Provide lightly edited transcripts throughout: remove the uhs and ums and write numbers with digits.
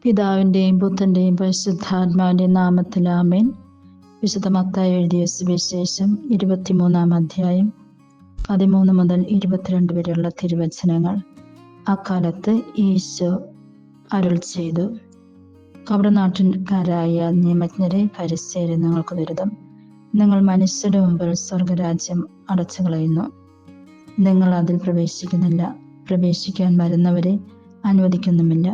പിതാവിൻ്റെയും പുത്രൻ്റെയും പരിശുദ്ധാത്മാവിൻ്റെയും നാമത്തിൽ ആമേൻ. വിശുദ്ധ മത്തായി എഴുതിയ സുവിശേഷം 23 അധ്യായം 13 മുതൽ 22 വരെയുള്ള തിരുവചനങ്ങൾ. അക്കാലത്ത് ഈശോ അരുൾ ചെയ്തു, കപടനാട്ടുകാരായ നിയമജ്ഞരെ, ഫരിസേയരെ, നിങ്ങൾക്ക് ദുരിതം. നിങ്ങൾ മനുഷ്യരുടെ മുമ്പിൽ സ്വർഗരാജ്യം അടച്ചു കളയുന്നു. നിങ്ങൾ അതിൽ പ്രവേശിക്കുന്നില്ല, പ്രവേശിക്കാൻ വരുന്നവരെ അനുവദിക്കുന്നുമില്ല.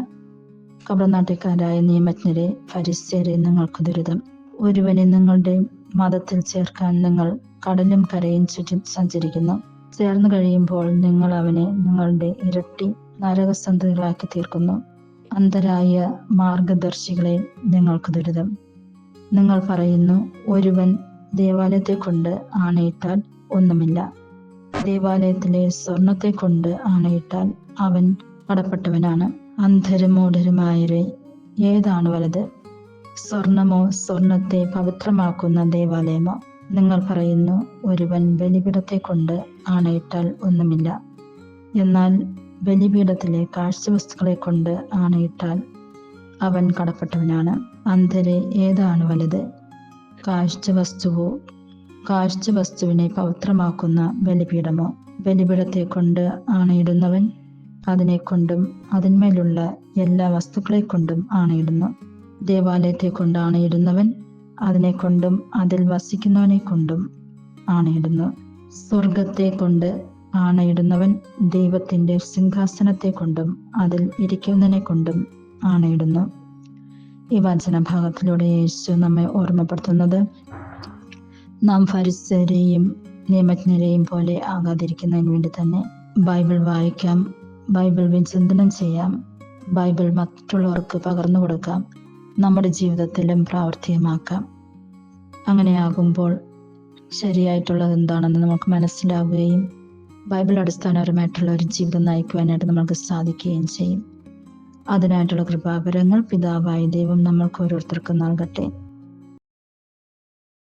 കപടനാട്ടുകാരായ നിയമജ്ഞരെ, ഫരിസേയരെ, നിങ്ങൾക്ക് ദുരിതം. ഒരുവനെ നിങ്ങളുടെ മതത്തിൽ ചേർക്കാൻ നിങ്ങൾ കടലും കരയും ചുറ്റും സഞ്ചരിക്കുന്നു. ചേർന്ന് കഴിയുമ്പോൾ നിങ്ങൾ അവനെ നിങ്ങളുടെ ഇരട്ടി നരകസന്തതികളാക്കി തീർക്കുന്നു. അന്ധരായ മാർഗദർശികളെ, നിങ്ങൾക്ക് ദുരിതം. നിങ്ങൾ പറയുന്നു, ഒരുവൻ ദേവാലയത്തെ കൊണ്ട് ആണയിട്ടാൽ ഒന്നുമില്ല. ദേവാലയത്തിലെ സ്വർണത്തെ കൊണ്ട് ആണയിട്ടാൽ അവൻ കടപ്പെട്ടവനാണ്. അന്ധരും മൂഢരുമായവരെ, ഏതാണ് വലുത്? സ്വർണമോ, സ്വർണത്തെ പവിത്രമാക്കുന്ന ദേവാലയമോ? നിങ്ങൾ പറയുന്നു, ഒരുവൻ ബലിപീഠത്തെ കൊണ്ട് ആണയിട്ടാൽ ഒന്നുമില്ല. എന്നാൽ ബലിപീഠത്തിലെ കാഴ്ചവസ്തുക്കളെ കൊണ്ട് ആണയിട്ടാൽ അവൻ കടപ്പെട്ടവനാണ്. അന്ധരെ, ഏതാണ് വലുത്? കാഴ്ചവസ്തുവോ, കാഴ്ചവസ്തുവിനെ പവിത്രമാക്കുന്ന ബലിപീഠമോ? ബലിപീഠത്തെ കൊണ്ട് ആണയിടുന്നവൻ അതിനെക്കൊണ്ടും അതിന്മേലുള്ള എല്ലാ വസ്തുക്കളെ കൊണ്ടും ആണയിടുന്നു. ദേവാലയത്തെ കൊണ്ട് ആണയിടുന്നവൻ അതിനെക്കൊണ്ടും അതിൽ വസിക്കുന്നവനെ കൊണ്ടും ആണയിടുന്നു. സ്വർഗത്തെ കൊണ്ട് ആണയിടുന്നവൻ ദൈവത്തിന്റെ സിംഹാസനത്തെ കൊണ്ടും അതിൽ ഇരിക്കുന്നതിനെ കൊണ്ടും ആണയിടുന്നു. ഈ വചനഭാഗത്തിലൂടെ യേശു നമ്മെ ഓർമ്മപ്പെടുത്തുന്നത്, നാം ഫരിസേയരെയും നിയമജ്ഞരെയും പോലെ ആകാതിരിക്കുന്നതിന് വേണ്ടി തന്നെ ബൈബിൾ വായിക്കാം, ബൈബിൾ വിചിന്തനം ചെയ്യാം, ബൈബിൾ മറ്റുള്ളവർക്ക് പകർന്നു കൊടുക്കാം, നമ്മുടെ ജീവിതത്തിലും പ്രാവർത്തികമാക്കാം. അങ്ങനെയാകുമ്പോൾ ശരിയായിട്ടുള്ളത് എന്താണെന്ന് നമുക്ക് മനസ്സിലാവുകയും ബൈബിൾ അടിസ്ഥാനപരമായിട്ടുള്ള ഒരു ജീവിതം നയിക്കുവാനായിട്ട് നമുക്ക് സാധിക്കുകയും ചെയ്യും. അതിനായിട്ടുള്ള കൃപാവരങ്ങൾ പിതാവായ ദൈവം നമ്മൾക്ക് ഓരോരുത്തർക്കും നൽകട്ടെ.